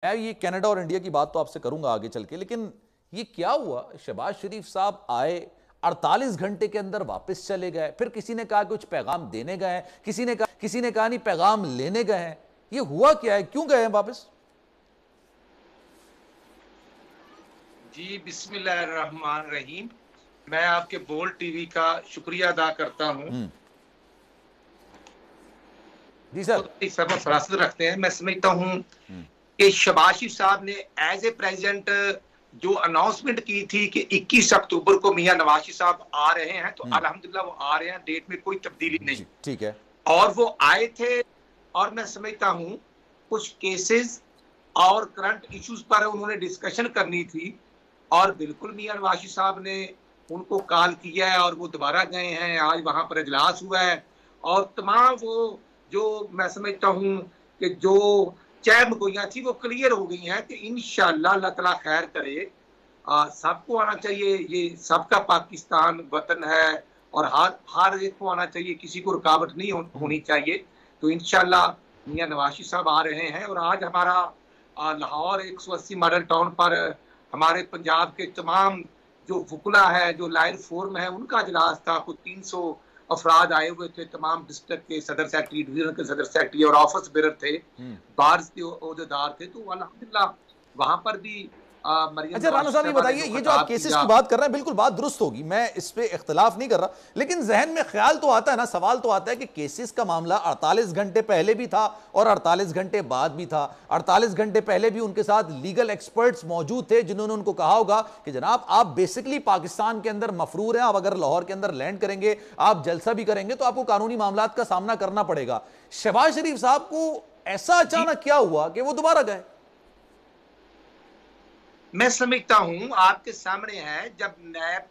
मैं ये कनाडा और इंडिया की बात तो आपसे करूंगा आगे चल के, लेकिन ये क्या हुआ? शहबाज शरीफ साहब आए, 48 घंटे के अंदर वापस चले गए, फिर किसी ने कहा कुछ पैगाम देने गए हैं, किसी ने कहा नहीं पैगाम लेने गए हैं। ये हुआ क्या है, क्यों गए हैं वापस? जी बिस्मिल्लाहिर्रहमानिर्रहीम। मैं आपके बोल्ड टीवी का शुक्रिया अदा करता हूं। जी सर। खुद इस पर फरासत रखते हैं। मैं समझता हूं कि शहबाज शरीफ साहब ने एज ए प्रेसिडेंट जो अनाउंसमेंट की थी कि 21 अक्टूबर को मियां नवाज शरीफ साहब आ रहे हैं, तो अल्हम्दुलिल्लाह वो आ रहे हैं, डेट में कोई तब्दीली नहीं। ठीक है। और वो आए थे, और मैं समझता हूं कुछ केसेस और करंट इश्यूज पर उन्होंने डिस्कशन करनी थी, और बिल्कुल मियां नवाज शरीफ साहब ने उनको कॉल किया है और वो दोबारा गए हैं। आज वहां पर इजलास हुआ है, और तमाम वो जो मैं समझता हूं कि जो चहमगोइयां थी वो क्लियर हो गई हैं कि इंशाअल्लाह अल्लाह ताला खैर करे। सबको आना चाहिए, ये सबका पाकिस्तान वतन है, और हर एक को आना चाहिए, किसी को रुकावट नहीं होनी चाहिए। तो इंशाअल्लाह मियां नवाज शरीफ साहब आ रहे हैं, और आज हमारा लाहौर 180 मॉडल टाउन पर हमारे पंजाब के तमाम जो वकुला है, जो लाइन फोरम है, उनका इजलास था। कुछ 300 अफराद आए हुए थे, तमाम डिस्ट्रिक्ट के सदर सेक्रेटरी, डिवीजन के सदर सेक्रेटरी और ऑफिस बेरर थे, बार्स के ओहदेदार थे। तो अल्हम्दुलिल्लाह वहां पर भी मरियम अच्छा नवाज राना साहब, ये साहबा ने बताइए, जो ये जो आप खिताब केसेस किया। की बात कर रहे हैं बिल्कुल बात दुरुस्त होगी, मैं इस पे इख्तिलाफ नहीं कर रहा, लेकिन जहन में ख्याल तो आता है ना, सवाल तो आता है कि केसेस का मामला 48 घंटे पहले भी था और 48 घंटे बाद भी था। 48 घंटे पहले भी उनके साथ लीगल एक्सपर्ट्स मौजूद थे जिन्होंने उनको कहा होगा कि जनाब आप बेसिकली पाकिस्तान के अंदर मफरूर हैं, आप अगर लाहौर के अंदर लैंड करेंगे, आप जलसा भी करेंगे तो आपको कानूनी मामला का सामना करना पड़ेगा। शहबाज शरीफ साहब को ऐसा अचानक क्या हुआ कि वो दोबारा गए? मैं समझता हूं आपके सामने है, जब नैब